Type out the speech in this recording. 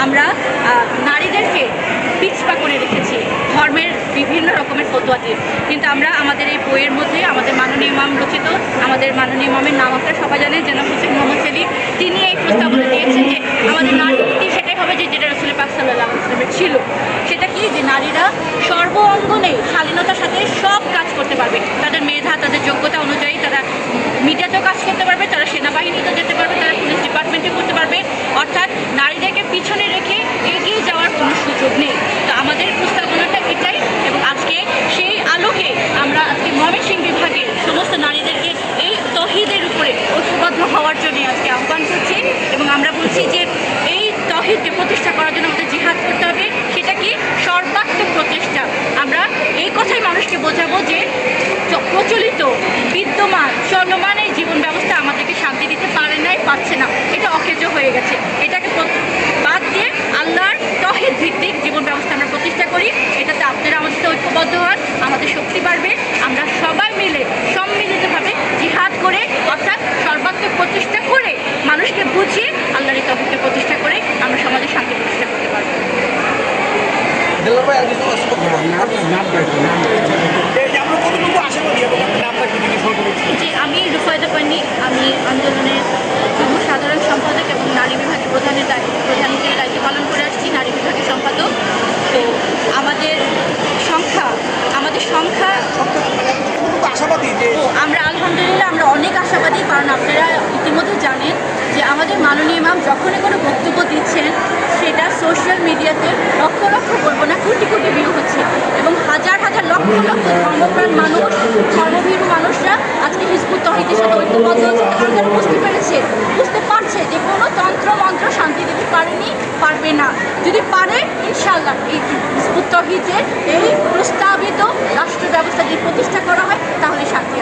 আমরা নারীদেরকে পিছপা করে রেখেছি ধর্মের বিভিন্ন রকমের ফতোয়া দিয়ে। কিন্তু আমরা আমাদের এই বইয়ের মধ্যে আমাদের মাননীয় ইমাম রচিত, আমাদের মাননীয় ইমামের নাম আপনারা সবাই জানেন, জনাব হোসেন মোহাম্মদ সেলিম, তিনি এই প্রস্তাবনা দিয়েছেন যে আমাদের নারী নীতি সেটাই হবে যেটা রাসূল পাক সাল্লাল্লাহু আলাইহি ওয়াসাল্লামের ছিল। সেটা কি, যে নারীরা সর্ব অঙ্গনে শালীনতার সাথে সব কাজ করতে পারবে, তাদের মেধা তাদের যোগ্যতা অনুযায়ী তারা মিডিয়াতেও কাজ করতে পারবে, তারা সেনাবাহিনীতে যেতে পারবে, তারা পুলিশ ডিপার্টমেন্টে করতে পারবে। অর্থাৎ নারীদেরকে পিছনে রেখে এগিয়ে যাওয়ার কোনো সুযোগ নেই। তো আমাদের প্রস্তাবনাটা এটাই, এবং আজকে সেই আলোকে আমরা আজকে ময়মনসিংহ বিভাগের সমস্ত নারীদেরকে এই তৌহিদের উপরে ঐক্যবদ্ধ হওয়ার জন্য আজকে আহ্বান করছি। এবং আমরা বলছি যে এই তৌহিদকে প্রতিষ্ঠা করার জন্য আমাদের জিহাদ করতে হবে। সেটা কি, সর্বাত্মক প্রচেষ্টা। আমরা এই কথাই মানুষকে বোঝাবো যে প্রচলিত বিদ্যমান চলমান এই জীবন ব্যবস্থা আমাদেরকে শান্তি দিতে পারে নাই, পাচ্ছে না, এটা অকেজো হয়ে গেছে। এটাকে বাদ দিয়ে আল্লাহর তৌহিদ ভিত্তিক জীবন ব্যবস্থা আমরা প্রতিষ্ঠা করি। এটাতে আপনারা আমাদের সাথে ঐক্যবদ্ধ হন, আমাদের শক্তি বাড়বে। আমরা সবাই মিলে সম্মিলিতভাবে জিহাদ করে, অর্থাৎ সর্বাত্মক প্রচেষ্টা করে, মানুষকে বুঝিয়ে আল্লাহর এই তৌহিদকে প্রতিষ্ঠা করে আমরা সমাজে শান্তি প্রতিষ্ঠা করতে পারবো। জি, আমি রুফায়দা পান্নি, আমি আন্দোলনের যুগ্ম সাধারণ সম্পাদক এবং নারী বিভাগের প্রধান হিসেবে দায়িত্ব পালন করে আসছি, নারী বিভাগের সম্পাদক। তো আমাদের সংখ্যা আমরা আলহামদুলিল্লাহ আমরা অনেক আশাবাদী, কারণ আপনারা ইতিমধ্যে জানেন যে আমাদের মাননীয় ইমাম যখনই কোনো বক্তব্য দিচ্ছেন সেটা সোশ্যাল মিডিয়াতে লক্ষ লক্ষ, বলবো না কোটি কোটি ভিউ হচ্ছে, এবং হাজার হাজার লক্ষ লক্ষ ধর্মপ্রাণ মানুষ, ধর্মভীরু মানুষরা আজকে হিজবুত তৌহিদের সাথে ঐক্যবদ্ধ হচ্ছে। কারণ তারা বুঝতে পারছে যে কোনো তন্ত্র মন্ত্র শান্তি দিতে পারবে না। যদি পারে, ইনশাআল্লাহ এই হিজবুত তৌহিদের এই প্রস্তাবিত রাষ্ট্র ব্যবস্থা যদি প্রতিষ্ঠা করা হয় তাহলে শান্তি